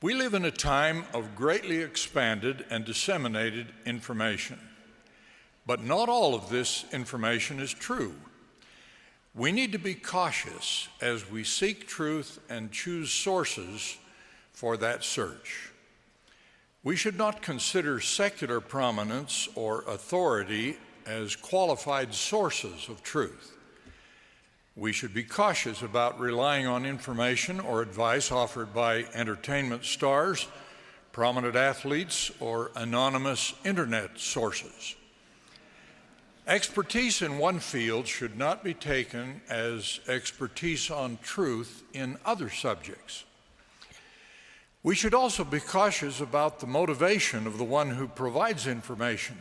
We live in a time of greatly expanded and disseminated information, but not all of this information is true. We need to be cautious as we seek truth and choose sources for that search. We should not consider secular prominence or authority as qualified sources of truth. We should be cautious about relying on information or advice offered by entertainment stars, prominent athletes, or anonymous internet sources. Expertise in one field should not be taken as expertise on truth in other subjects. We should also be cautious about the motivation of the one who provides information.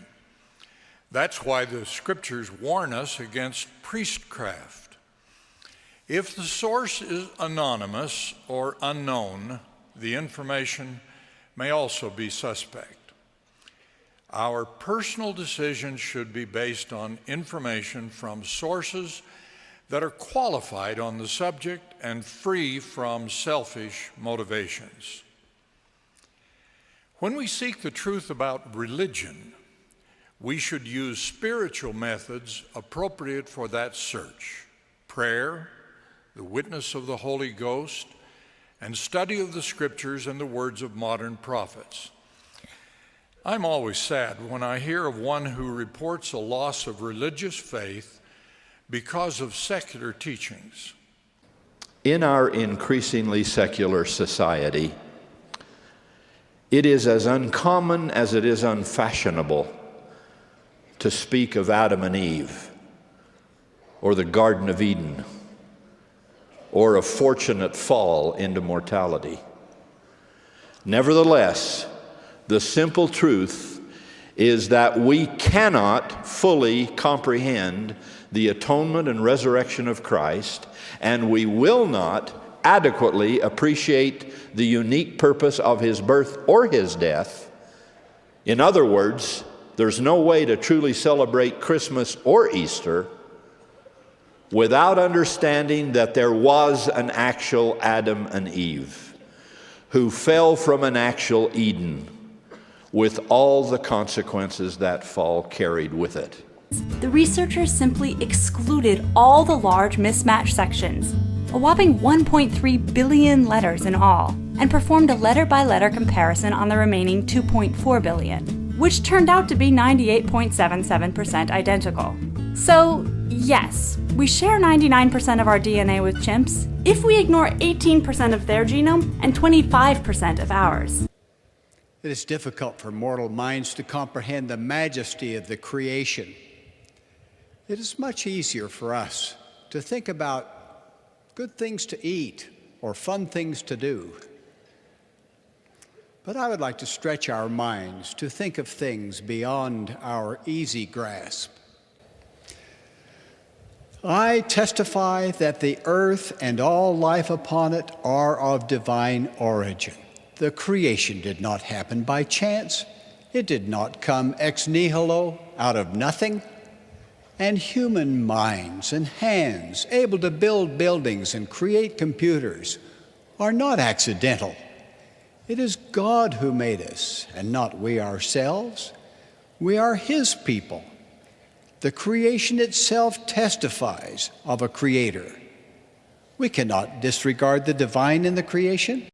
That's why the scriptures warn us against priestcraft. If the source is anonymous or unknown, the information may also be suspect. Our personal decisions should be based on information from sources that are qualified on the subject and free from selfish motivations. When we seek the truth about religion, we should use spiritual methods appropriate for that search: prayer, the witness of the Holy Ghost, and study of the scriptures and the words of modern prophets. I'm always sad when I hear of one who reports a loss of religious faith because of secular teachings. In our increasingly secular society, it is as uncommon as it is unfashionable to speak of Adam and Eve, or the Garden of Eden, or a fortunate fall into mortality. Nevertheless, the simple truth is that we cannot fully comprehend the atonement and resurrection of Christ, and we will not adequately appreciate the unique purpose of his birth or his death. In other words, there's no way to truly celebrate Christmas or Easter without understanding that there was an actual Adam and Eve who fell from an actual Eden with all the consequences that fall carried with it. The researchers simply excluded all the large mismatched sections, a whopping 1.3 billion letters in all, and performed a letter-by-letter comparison on the remaining 2.4 billion, which turned out to be 98.77% identical. So, yes, we share 99% of our DNA with chimps if we ignore 18% of their genome and 25% of ours. It is difficult for mortal minds to comprehend the majesty of the creation. It is much easier for us to think about good things to eat or fun things to do. But I would like to stretch our minds to think of things beyond our easy grasp. I testify that the earth and all life upon it are of divine origin. The creation did not happen by chance. It did not come ex nihilo, out of nothing. And human minds and hands able to build buildings and create computers are not accidental. It is God who made us, and not we ourselves. We are his people. The creation itself testifies of a creator. We cannot disregard the divine in the creation.